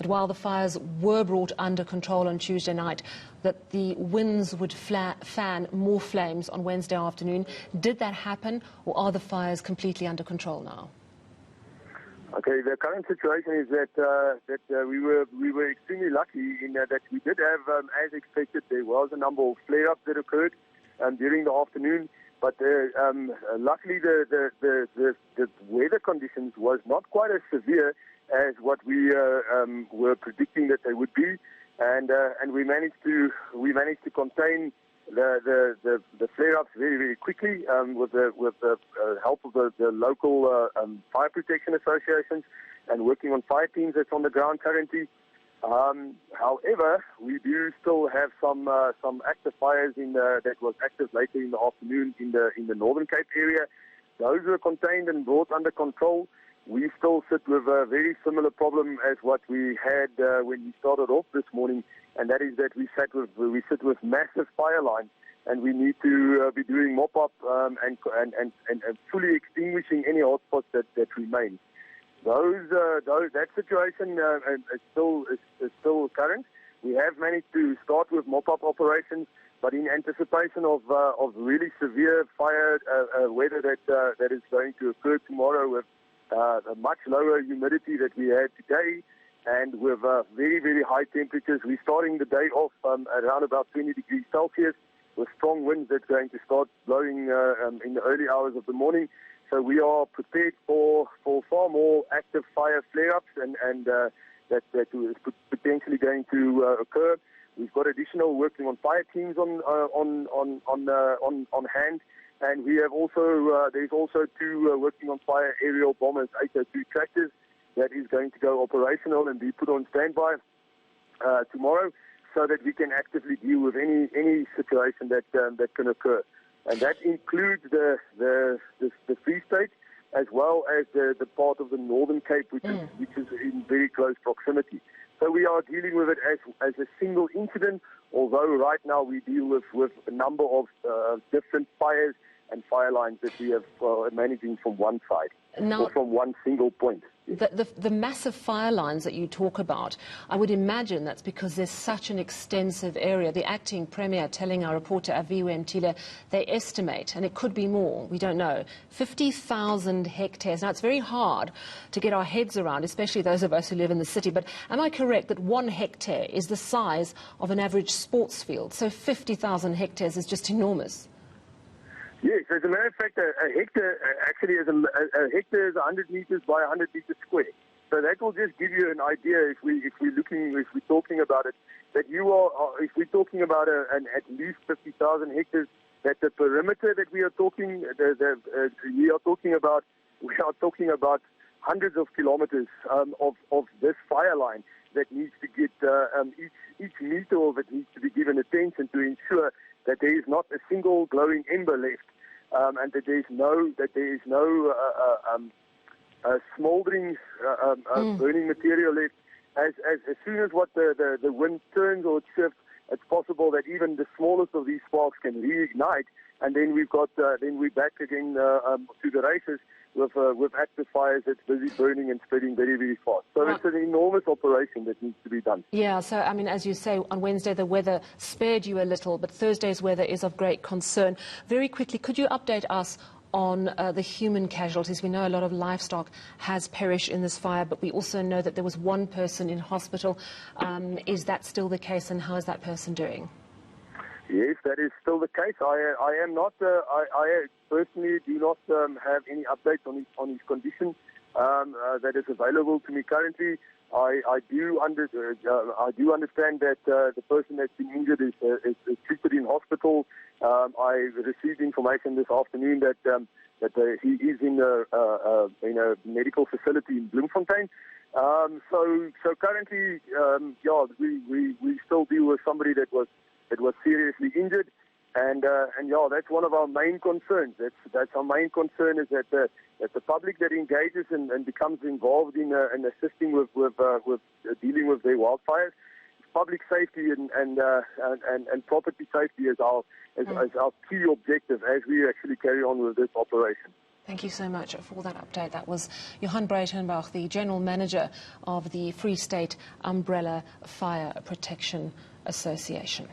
while the fires were brought under control on Tuesday night, that the winds would fan more flames on Wednesday afternoon. Did that happen, or are the fires completely under control now? Okay, the current situation is that we were extremely lucky in that we did have, as expected, there was a number of flare-ups that occurred during the afternoon. But luckily, the weather conditions was not quite as severe as what we were predicting that they would be, and we managed to contain the flare-ups very, very quickly with the help of the local fire protection associations and working on fire teams that's on the ground currently. However, we do still have some active fires that was active later in the afternoon in the Northern Cape area. Those were contained and brought under control. We still sit with a very similar problem as what we had when we started off this morning, and that is that we sit with massive fire lines, and we need to be doing mop-up and fully extinguishing any hotspots that remain. That situation is still current. We have managed to start with mop-up operations, but in anticipation of really severe fire weather that is going to occur tomorrow with a much lower humidity that we had today, and with very, very high temperatures. We're starting the day off around about 20 degrees Celsius with strong winds that's going to start blowing in the early hours of the morning. So we are prepared for far more active fire flare-ups and that is potentially going to occur. We've got additional working on fire teams on hand, and we have also there's also two working on fire aerial bombers 802 tractors that is going to go operational and be put on standby tomorrow, so that we can actively deal with any situation that can occur. And that includes the Free State, as well as the part of the Northern Cape, which is in very close proximity. So we are dealing with it as a single incident, although right now we deal with a number of different fires and fire lines that we have managing from one side, or from one single point. The massive fire lines that you talk about, I would imagine that's because there's such an extensive area. The acting premier telling our reporter, Aviwe Mtile, they estimate, and it could be more, we don't know, 50,000 hectares. Now, it's very hard to get our heads around, especially those of us who live in the city, but am I correct that 1 hectare is the size of an average sports field? So 50,000 hectares is just enormous. Yes, as a matter of fact, a hectare actually is a hectare is 100 meters by 100 meters square. So that will just give you an idea if we're talking about it, that if we're talking about at least 50,000 hectares, that the perimeter that we are talking about hundreds of kilometers of this fire line that needs to get each meter of it needs to be given attention to ensure that there is not a single glowing ember left, and that there is no smouldering burning material left. As soon as the wind turns or shifts, it's possible that even the smallest of these sparks can reignite, and then we're back again to the races with active fires that's busy burning and spreading very, very fast. So it's an enormous operation that needs to be done. Yeah, so, I mean, as you say, on Wednesday the weather spared you a little, but Thursday's weather is of great concern. Very quickly, could you update us on the human casualties? We know a lot of livestock has perished in this fire, but we also know that there was one person in hospital. Is that still the case, and how is that person doing? Yes, that is still the case. I am not. I personally do not have any updates on his condition that is available to me currently. I do understand that the person that's been injured is treated in hospital. I received information this afternoon that he is in a medical facility in Bloemfontein. So currently, we still deal with somebody that was seriously injured, and that's one of our main concerns. That's our main concern, is that the public that engages and becomes involved in assisting with dealing with their wildfires, public safety and property safety is our key objective as we actually carry on with this operation. Thank you so much for that update. That was Johann Breytenbach, the General Manager of the Free State Umbrella Fire Protection Association.